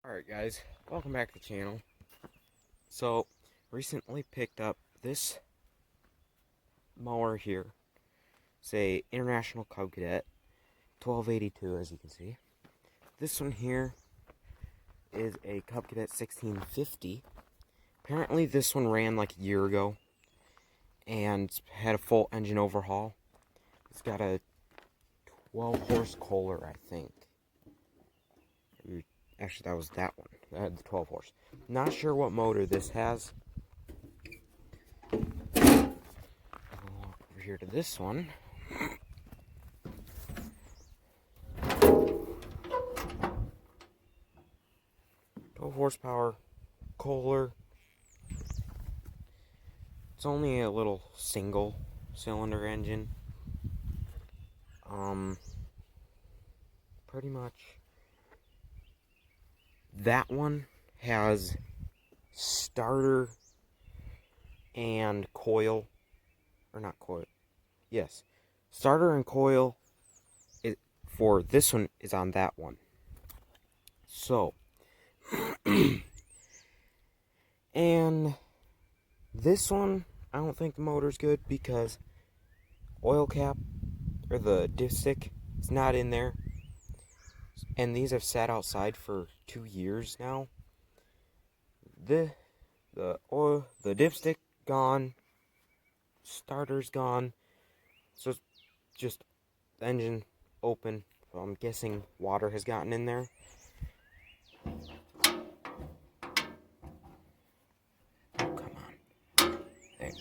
Alright guys, welcome back to the channel. So, recently picked up this mower here. It's a International Cub Cadet 1282, as you can see. This one here is a Cub Cadet 1650. Apparently this one ran like a year ago and had a full engine overhaul. It's got a 12 horse Kohler, I think. Actually, that was that one. That had the 12 horse. Not sure what motor this has. I'll walk over here to this one. Horsepower Kohler. It's only a little single cylinder engine. Pretty much. That one has starter and coil, or not coil, yes, starter and coil for this one is on that one. So, and this one, I don't think the motor's good because oil cap, or the dipstick, is not in there. And these have sat outside for 2 years now. The dipstick gone, starter's gone, so it's just the engine open. So I'm guessing water has gotten in there. Oh, come on. There.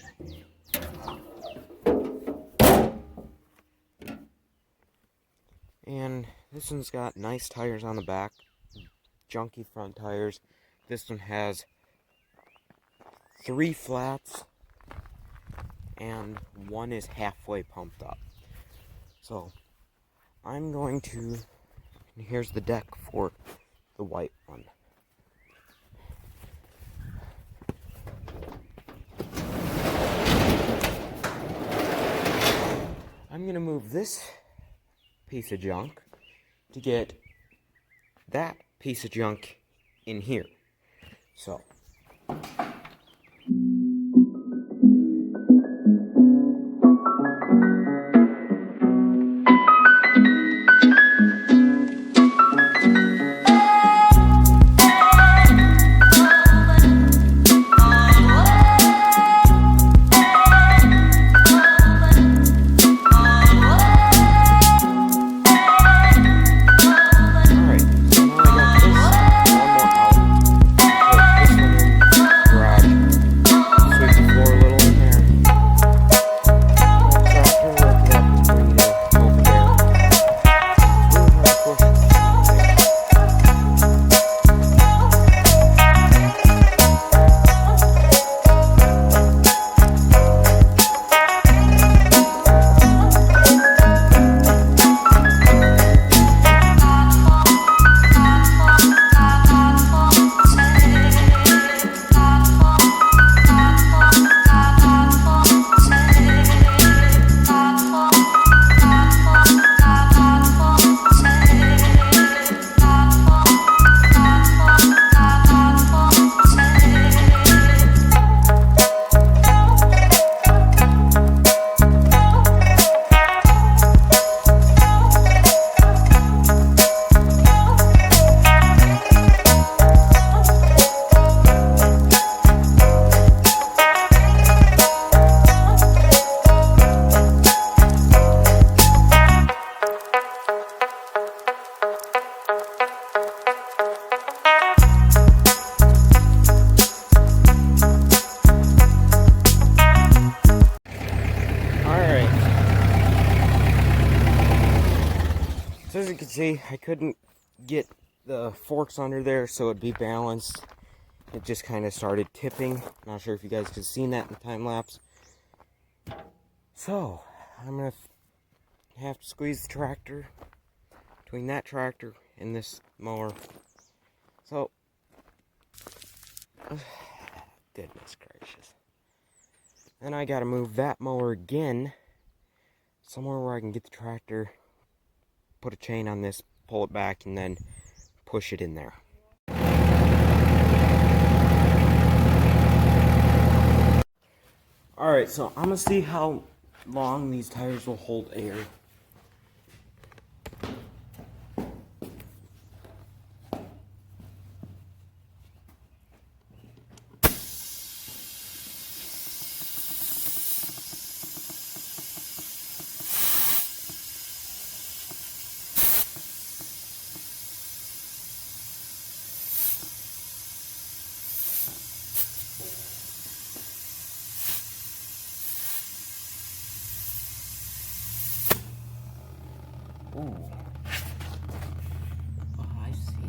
And this one's got nice tires on the back, junky front tires. This one has 3 flats, and one is halfway pumped up. So, I'm going to, and here's the deck for the white one. I'm going to move this piece of junk to get that piece of junk in here. So, so as you can see, I couldn't get the forks under there so it'd be balanced. It just kind of started tipping. Not sure if you guys could have seen that in the time lapse. So, I'm going to have to squeeze the tractor between that tractor and this mower. So, goodness gracious. Then I got to move that mower again somewhere where I can get the tractor, put a chain on this, pull it back, and then push it in there. Alright, so I'm gonna see how long these tires will hold air. Ooh. Oh, I see.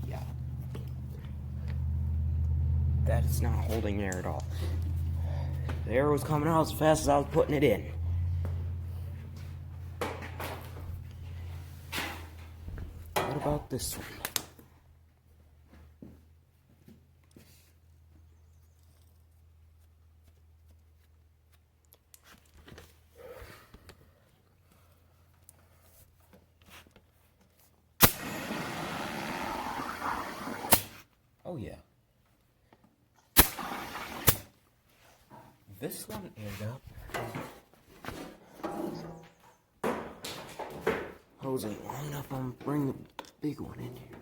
Yeah. That is not holding air at all. The air was coming out as fast as I was putting it in. What about this one? Oh yeah. This one aired up. Hose ain't long enough. I'm gonna bring the big one in here.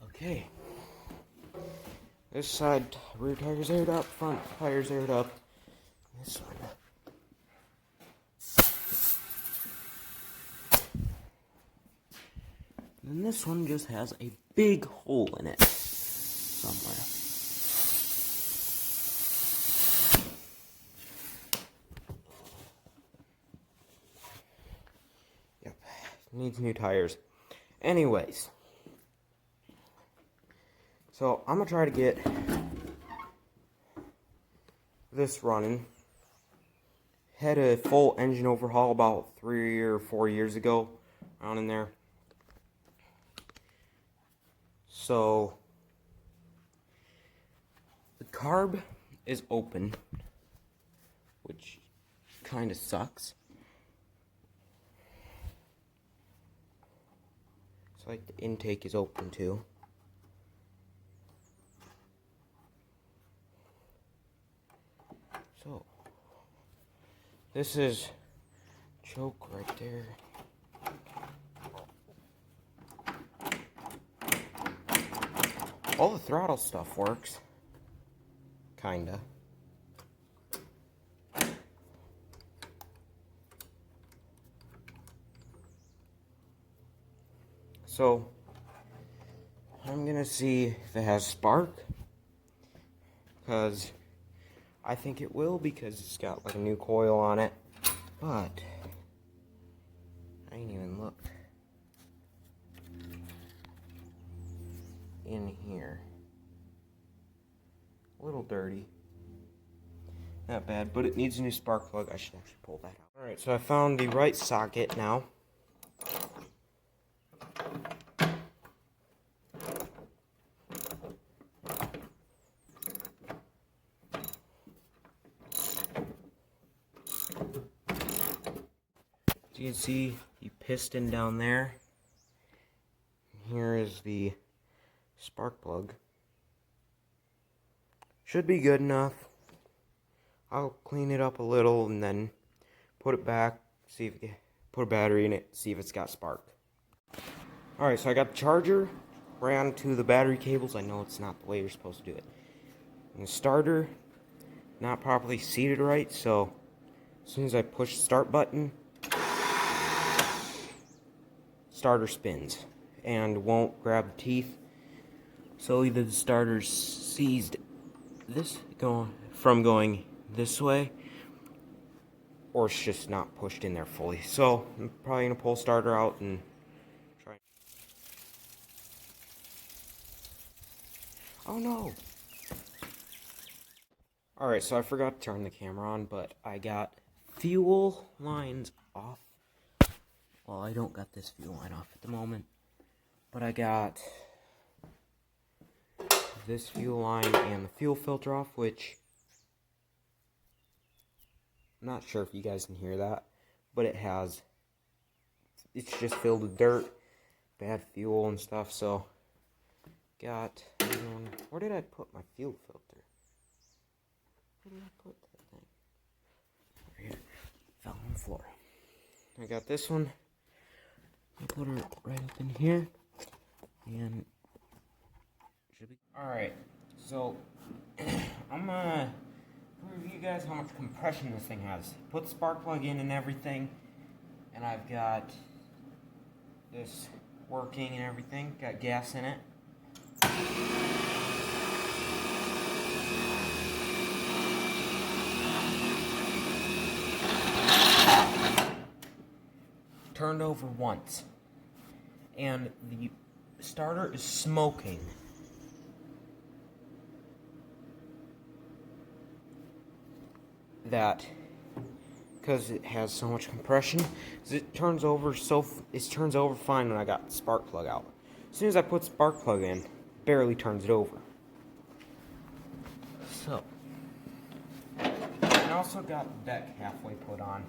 Okay. This side, rear tire's aired up, front tire's aired up. This one. And this one just has a big hole in it somewhere. Yep, needs new tires. Anyways, so I'm gonna try to get this running. Had a full engine overhaul about 3 or 4 years ago, around in there. So the carb is open, which kind of sucks. So like the intake is open too. So this is choke right there. All the throttle stuff works. Kinda. So I'm gonna see if it has spark. Because I think it will, because it's got like a new coil on it. But I ain't even looked in here. A little dirty. Not bad, but it needs a new spark plug. I should actually pull that out. Alright, so I found the right socket now. As you can see, the piston down there. Here is the spark plug. Should be good enough. I'll clean it up a little and then put it back, see if it, put a battery in it, see if it's got spark. Alright, so I got the charger, ran to the battery cables. I know it's not the way you're supposed to do it. And the starter, not properly seated right, so as soon as I push the start button, starter spins and won't grab the teeth. So either the starter's seized this from going this way, or it's just not pushed in there fully. So I'm probably gonna pull starter out and try. Oh no! Alright, so I forgot to turn the camera on, but I got fuel lines off. Well, I don't got this fuel line off at the moment, but I got this fuel line and the fuel filter off, which I'm not sure if you guys can hear that, but it's just filled with dirt, bad fuel and stuff. So where did I put my fuel filter? Where did I put that thing? Over here. Fell on the floor. I got this one. I put it right up in here. And alright, so I'm gonna prove you guys how much compression this thing has. Put the spark plug in and everything, and I've got this working and everything. Got gas in it. Turned over once, and the starter is smoking. That because it has so much compression, it turns over fine when I got the spark plug out. As soon as I put spark plug in, barely turns it over. So, I also got the deck halfway put on.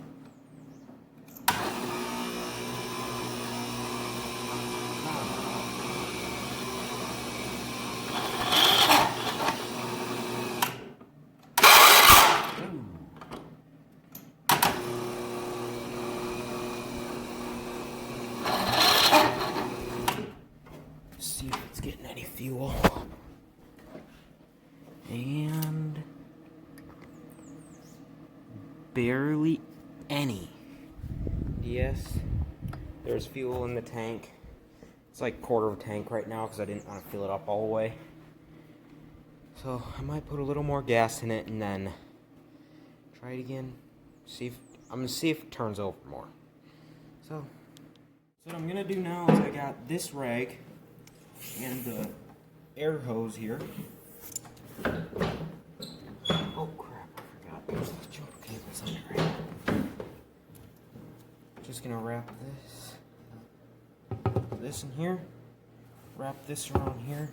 See if it's getting any fuel. And barely any. Yes, there's fuel in the tank. It's like a quarter of a tank right now because I didn't want to fill it up all the way. So I might put a little more gas in it and then try it again. I'm gonna see if it turns over more. So what I'm gonna do now is I got this rag and the air hose here. Oh crap, I forgot. There's the jumper cables on it right now. Just gonna wrap this in here. Wrap this around here.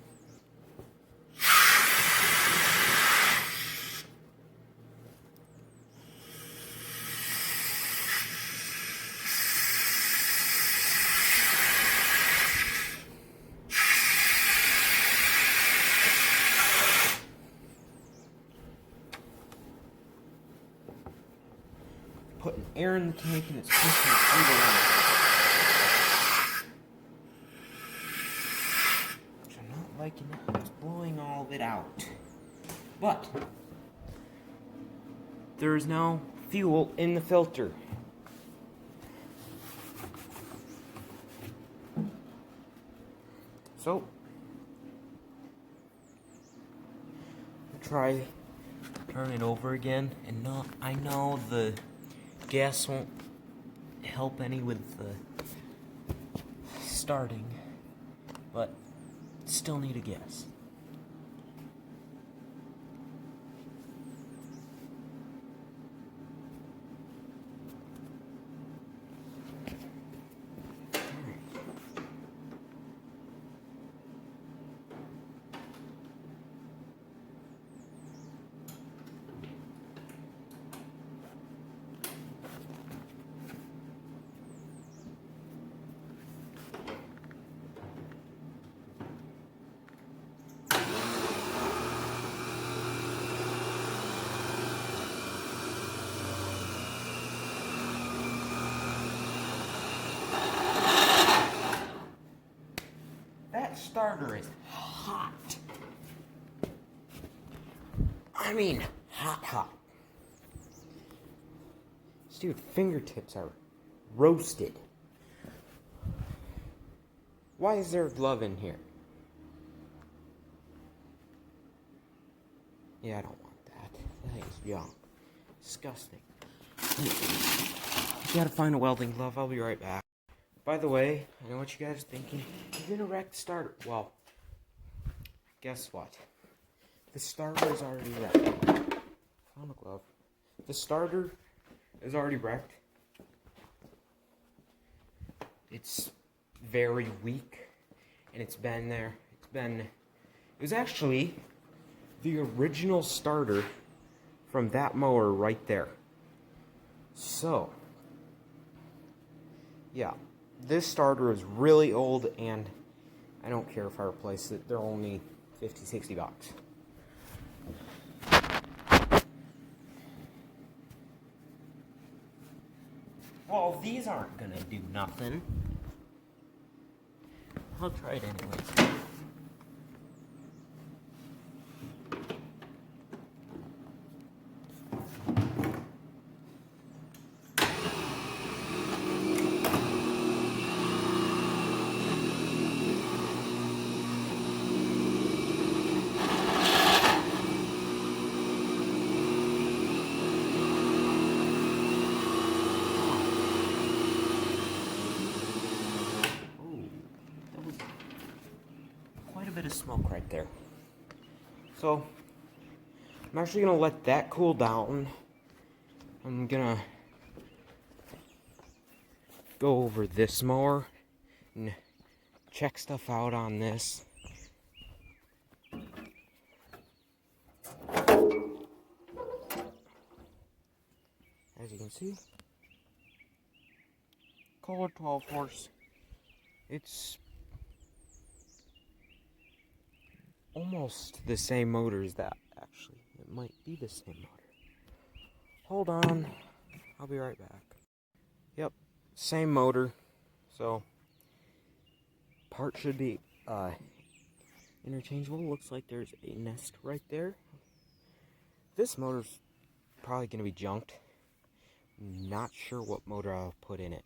Putting air in the tank and it's pushing it underground. Which I'm not liking it. It's blowing all of it out. But there is now fuel in the filter. So I'll try turn it over again, and I know the gas won't help any with the starting, but still need a gas. Starter is hot. I mean, hot. Dude, fingertips are roasted. Why is there a glove in here? Yeah, I don't want that. That is junk. Disgusting. I gotta find a welding glove. I'll be right back. By the way, I know what you guys are thinking. You're gonna wreck the starter. Well, guess what? The starter is already wrecked. Found a glove. The starter is already wrecked. It's very weak, and it's been there. It was actually the original starter from that mower right there. So, yeah, this starter is really old, and I don't care if I replace it. They're only 50, 60 bucks. Well, these aren't gonna do nothing. I'll try it anyways. Quite a bit of smoke right there. So, I'm actually gonna let that cool down. I'm gonna go over this mower and check stuff out on this. As you can see, Kohler 12 horse. It's almost the same motor as that, actually. It might be the same motor. Hold on, I'll be right back. Yep, same motor. So, part should be interchangeable. Looks like there's a nest right there. This motor's probably going to be junked. Not sure what motor I'll put in it.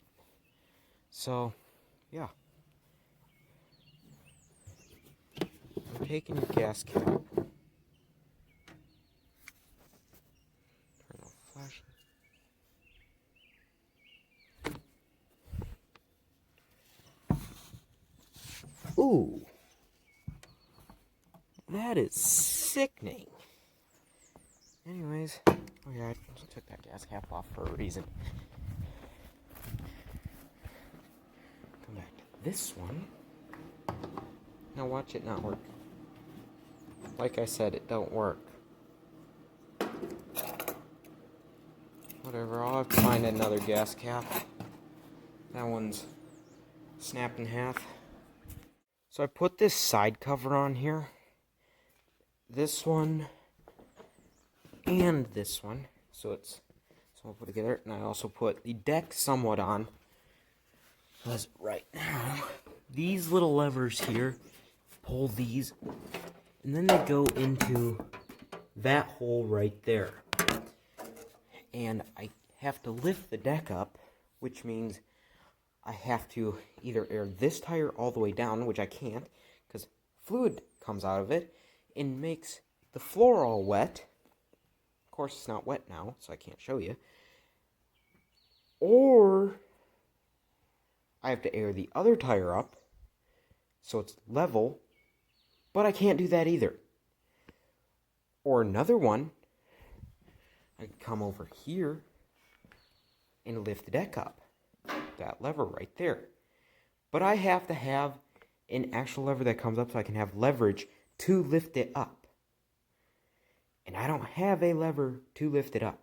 So, yeah. I'm taking your gas cap. Turn off flash. Ooh. That is sickening. Anyways, oh yeah, I took that gas cap off for a reason. Come back to this one. Now watch it not work. Like I said, it don't work. Whatever, I'll have to find another gas cap. That one's snapped in half. So I put this side cover on here. This one and this one. So I'll put it together. And I also put the deck somewhat on. Because right now, these little levers here pull these, and then they go into that hole right there. And I have to lift the deck up, which means I have to either air this tire all the way down, which I can't, because fluid comes out of it and makes the floor all wet. Of course, it's not wet now, so I can't show you. Or I have to air the other tire up so it's level, but I can't do that either. Or another one, I could come over here and lift the deck up. That lever right there. But I have to have an actual lever that comes up so I can have leverage to lift it up. And I don't have a lever to lift it up.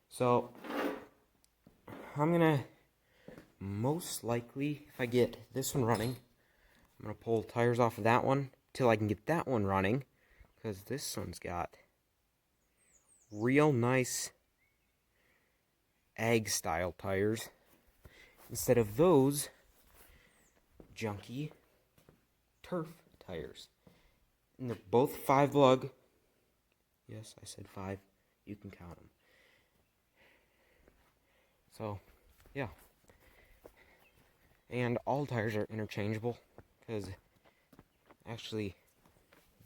So, I'm going to most likely, if I get this one running, I'm going to pull tires off of that one till I can get that one running. Because this one's got real nice ag style tires instead of those junky turf tires. And they're both 5 lug. Yes, I said 5. You can count them. So, yeah. And all tires are interchangeable because actually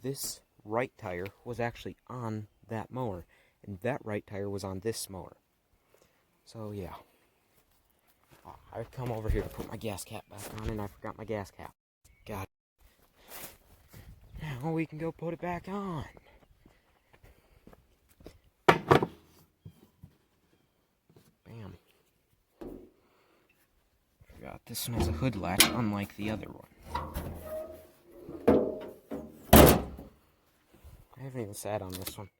this right tire was actually on that mower, and that right tire was on this mower. So yeah, I've come over here to put my gas cap back on, and I forgot my gas cap. Got it. Now we can go put it back on. Bam. Forgot this one has a hood latch, unlike the other one. I haven't even sat on this one.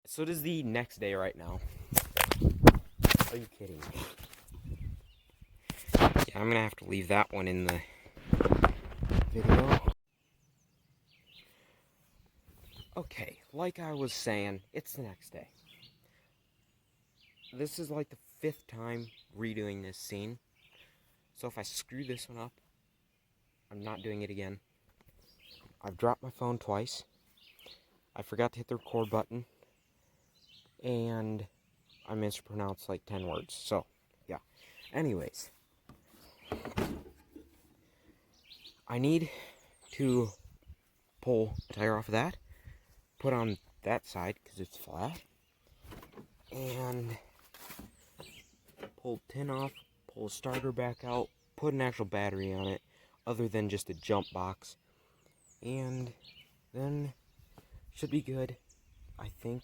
So it is the next day right now. Are you kidding me? Yeah, I'm gonna have to leave that one in the video. Okay, like I was saying, it's the next day. This is like the 5th time redoing this scene. So if I screw this one up, I'm not doing it again. I've dropped my phone twice. I forgot to hit the record button. And I mispronounced like 10 words. So, yeah. Anyways. I need to pull a tire off of that. Put on that side because it's flat. And pull the tin off. Pull the starter back out. Put an actual battery on it. Other than just a jump box. And then should be good. I think.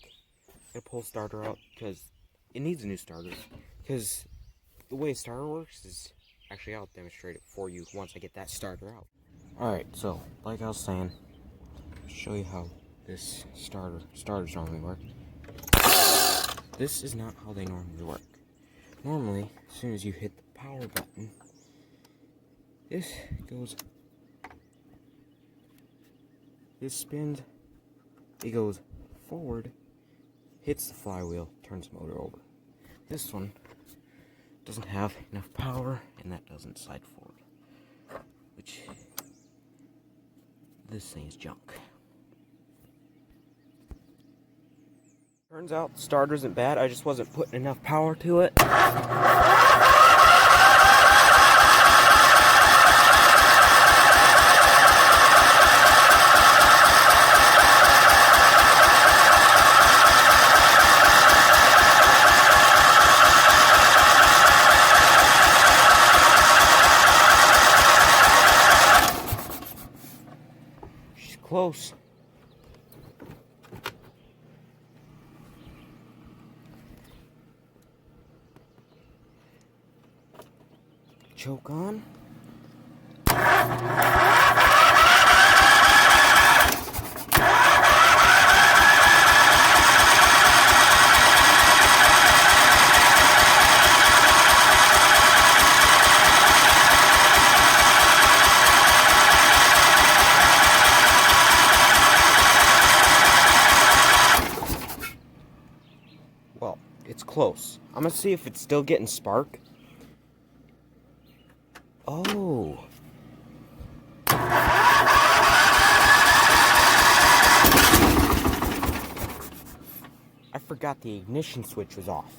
I'm gonna pull the starter out because it needs a new starter. Because the way a starter works is, actually I'll demonstrate it for you once I get that starter out. Alright, so like I was saying, I'll show you how this starters normally work. This is not how they normally work. Normally, as soon as you hit the power button, this spins, it goes forward, hits the flywheel, turns the motor over. This one doesn't have enough power, and that doesn't slide forward. Which, this thing is junk. Turns out the starter isn't bad, I just wasn't putting enough power to it. Close. Choke on. Well, it's close. I'm gonna see if it's still getting spark. Oh. I forgot the ignition switch was off.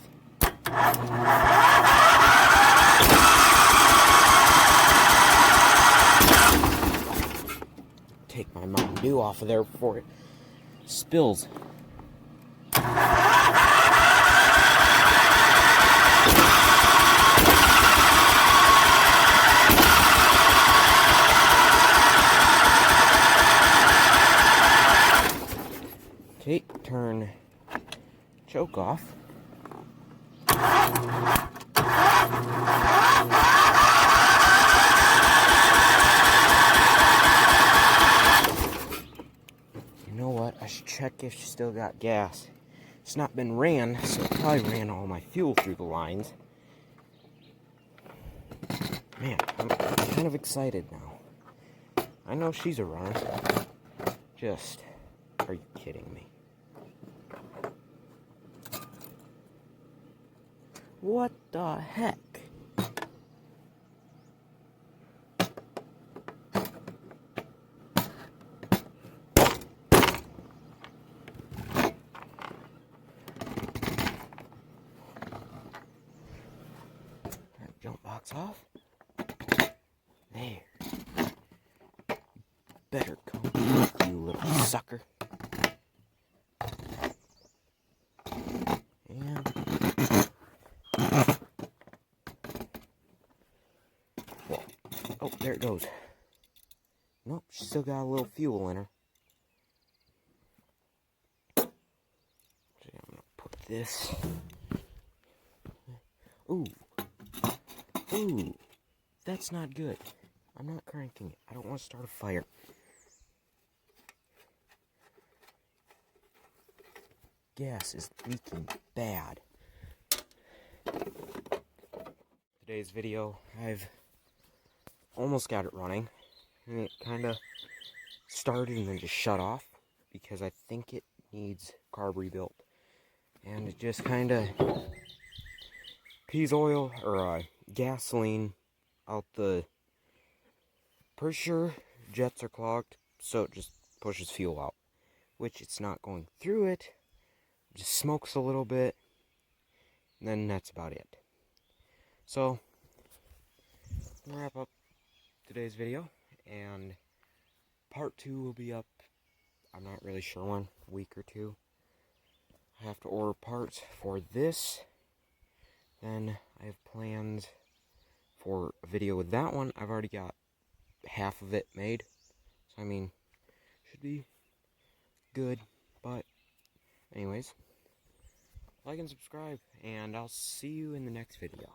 Take my Mountain Dew off of there before it spills. Okay, turn choke off. You know what? I should check if she still got gas. It's not been ran, so it probably ran all my fuel through the lines. Man, I'm kind of excited now. I know she's a runner. Just, are you kidding me? What the heck? Jump box off. There. Better come, you little sucker. And well, oh, there it goes. Nope, she's still got a little fuel in her. So I'm gonna put this. Ooh. Ooh. That's not good. I'm not cranking it. I don't want to start a fire. gas is leaking bad. Today's video, I've almost got it running, and it kind of started and then just shut off because I think it needs carb rebuilt. And it just kind of pees oil or gasoline out the. Pretty sure jets are clogged, so it just pushes fuel out, which it's not going through it. Just smokes a little bit, and then that's about it. So, I'm gonna wrap up today's video, and part 2 will be up. I'm not really sure when, a week or two. I have to order parts for this. Then I have plans for a video with that one. I've already got half of it made, so I mean, should be good. But anyways, like and subscribe, and I'll see you in the next video.